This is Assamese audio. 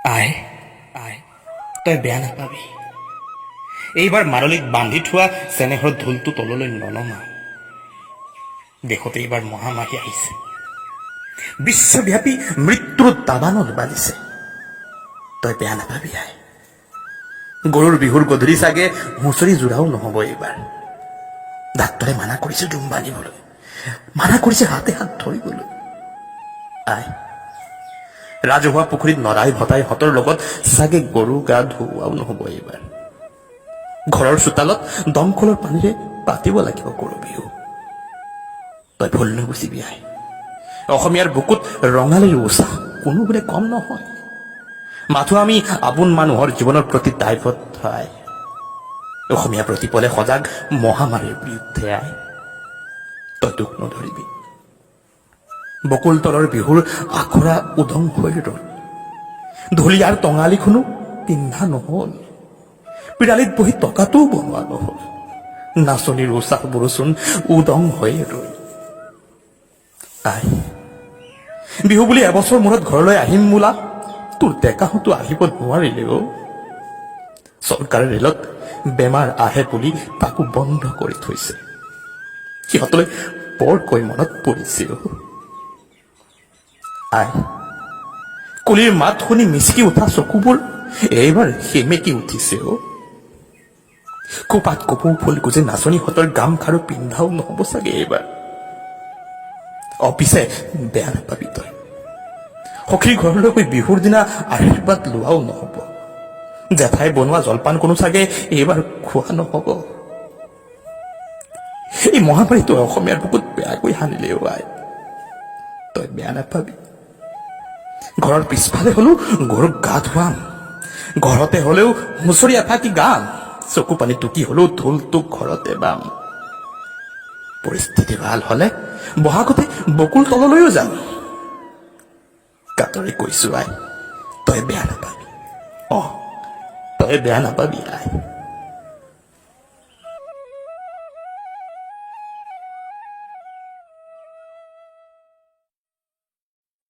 আই আই তই বেয়া নাপাবি, এইবাৰ মাৰলিক বান্ধি থোৱা চেনেহৰ ঢোলটো তললৈ ননমা। দেশতে এইবাৰ মহামাৰী আহিছে, বিশ্বব্যাপী মৃত্যুৰ দাবানত বাজিছে। তই বেয়া নাপাবি আই। গৰুৰ বিহুৰ গধূলি চাগে হুঁচৰি জোৰাও নহব এইবাৰ। ডাক্তৰে মানা কৰিছে ডুম বান্ধিবলৈ, মানা কৰিছে হাতে হাত ধৰিবলৈ। আই, ৰাজহুৱা পুখুৰীত নৰাই ভতাই হতৰ লগত চাগে গৰু গা ধুৱাও নহব এইবাৰ। ঘৰৰ চোতালত দমকলৰ পানীৰে পাতিব লাগিব গৰু বিহু। তই ভুল নুবুজিবি আই। অসমীয়াৰ বুকুত ৰঙালীৰ উৎসাহ কোনো বোলে কম নহয়। মাথো আমি আপোন মানুহৰ জীৱনৰ প্ৰতি দায়বদ্ধ আই। অসমীয়া প্ৰতিপলে সজাগ মহামাৰীৰ বিৰুদ্ধে আই। তই দুখ নধৰিবি। বকুল তলৰ বিহুৰ আখৰা উদং হৈ ৰল, ঢুলীয়াৰ টঙালিখনো পিন্ধা নহল, পিৰালিত বহি টকাটোও বনোৱা নহল, নাচনীৰ উৎসাহবোৰোচোন উদং হৈ ৰল। আই, বিহু বুলি এবছৰ মূৰত ঘৰলৈ আহিম বোলা তোৰ ডেকাহঁতো আহিব নোৱাৰিলেও। চৰকাৰে ৰেলত বেমাৰ আহে বুলি তাকো বন্ধ কৰি থৈছে। সিহঁতলৈ বৰকৈ মনত পৰিছিল। আই, কুলিৰ মাত শুনি মিচিকি উঠা চকুবোৰ এইবাৰ সেমেকি উঠিছে। কোপাত কপৌ ফুল গুজি নাচনীহঁতৰ গামখাৰু পিন্ধাও নহব চাগে এইবাৰ। পিছে বেয়া নাপাবি তই, সখীৰ ঘৰলৈ গৈ বিহুৰ দিনা আশীৰ্বাদ লোৱাও নহব। জেঠাই বনোৱা জলপান কোনো চাগে এইবাৰ খোৱা নহব। এই মহামাৰীটো অসমীয়াৰ বুকুত বেয়াকৈ হানিলেও আই। তই বেয়া নাপাবি। ঘৰৰ পিছফালে হলেও গৰুক গা ধুৱাম, ঘৰতে হলেও হুঁচৰি এফাকি গাম, চকু পানী টুকি হলেও ঢোলটোক ঘৰতে বাম। পৰিস্থিতি ভাল হলে বহাগতে বকুল তললৈও যাম। কাতৰি কৈছো আই, তই বেয়া নাপাবি। তই বেয়া নাপাবি আই।